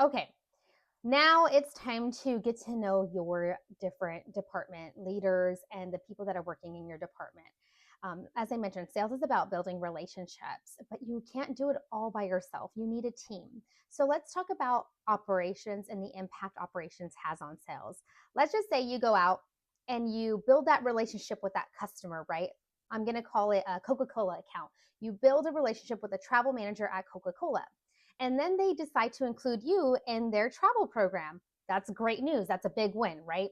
Okay, now it's time to get to know your different department leaders and the people that are working in your department. As I mentioned, sales is about building relationships, but you can't do it all by yourself. You need a team. So let's talk about operations and the impact operations has on sales. Let's just say you go out and you build that relationship with that customer, right? I'm going to call it a Coca Cola account. You build a relationship with a travel manager at Coca Cola, and then they decide to include you in their travel program. That's great news. That's a big win, right?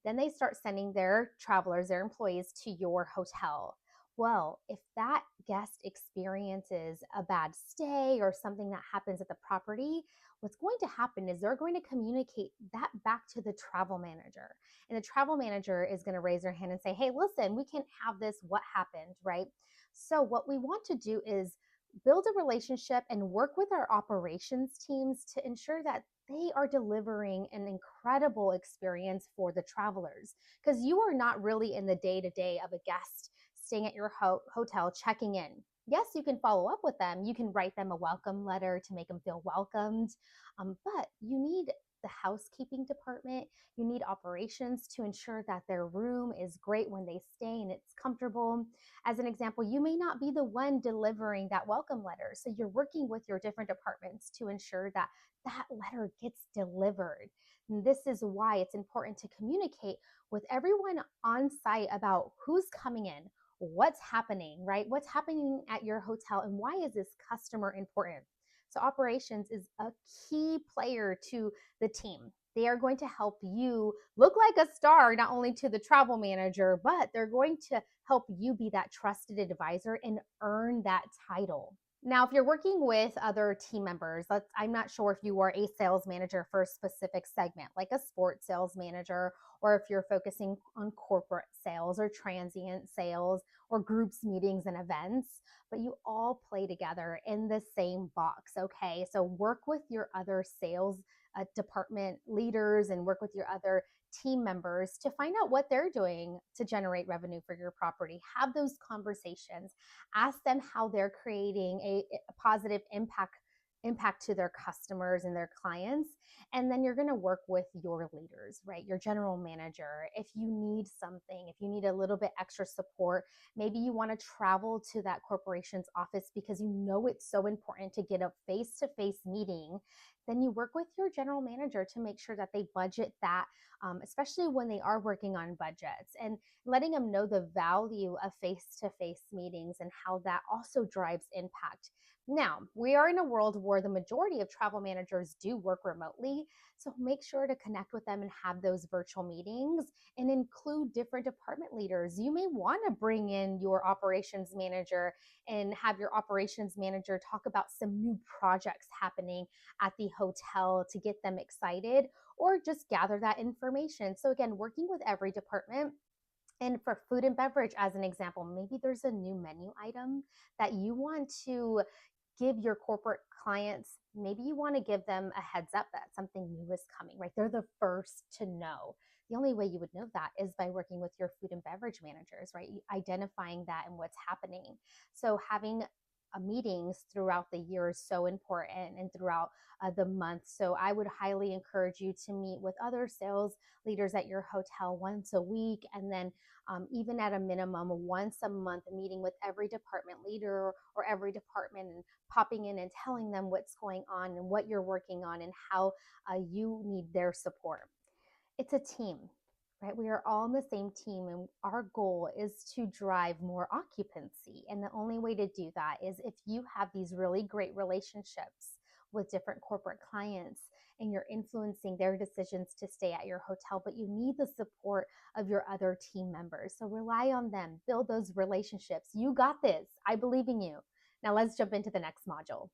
Then they start sending their travelers, their employees to your hotel. Well, if that guest experiences a bad stay or something that happens at the property, what's going to happen is they're going to communicate that back to the travel manager. And the travel manager is going to raise their hand and say, hey, listen, we can't have this. What happened, right? So, what we want to do is build a relationship and work with our operations teams to ensure that they are delivering an incredible experience for the travelers, because you are not really in the day to day of a guest staying at your hotel checking in. Yes, you can follow up with them. You can write them a welcome letter to make them feel welcomed. But you need the housekeeping department, you need operations to ensure that their room is great when they stay and it's comfortable. As an example, you may not be the one delivering that welcome letter. So you're working with your different departments to ensure that that letter gets delivered. And this is why it's important to communicate with everyone on site about who's coming in, what's happening, right? What's happening at your hotel, and why is this customer important? So operations is a key player to the team. They are going to help you look like a star, not only to the travel manager, but they're going to help you be that trusted advisor and earn that title. Now, if you're working with other team members, I'm not sure if you are a sales manager for a specific segment, like a sports sales manager, or if you're focusing on corporate sales or transient sales or groups, meetings, and events, but you all play together in the same box, okay? So work with your other sales department leaders and work with your other team members to find out what they're doing to generate revenue for your property. Have those conversations. Ask them how they're creating a positive impact to their customers and their clients. And then you're going to work with your leaders, right? Your general manager. If you need something, if you need a little bit extra support, maybe you want to travel to that corporation's office because you know it's so important to get a face-to-face meeting, then you work with your general manager to make sure that they budget that, especially when they are working on budgets, and letting them know the value of face-to-face meetings and how that also drives impact. Now, we are in a world where the majority of travel managers do work remotely, so make sure to connect with them and have those virtual meetings and include different department leaders. You may want to bring in your operations manager and have your operations manager talk about some new projects happening at the hotel to get them excited, or just gather that information. So, again, working with every department. And for food and beverage, as an example, maybe there's a new menu item that you want to give your corporate clients. Maybe you want to give them a heads up that something new is coming, right? They're the first to know. The only way you would know that is by working with your food and beverage managers, right? Identifying that and what's happening. So having meetings throughout the year is so important, and throughout the month. So I would highly encourage you to meet with other sales leaders at your hotel once a week, and then even at a minimum once a month, meeting with every department leader or every department and popping in and telling them what's going on and what you're working on and how you need their support. It's a team, right? We are all on the same team, and our goal is to drive more occupancy. And the only way to do that is if you have these really great relationships with different corporate clients and you're influencing their decisions to stay at your hotel, but you need the support of your other team members. So rely on them, build those relationships. You got this. I believe in you. Now let's jump into the next module.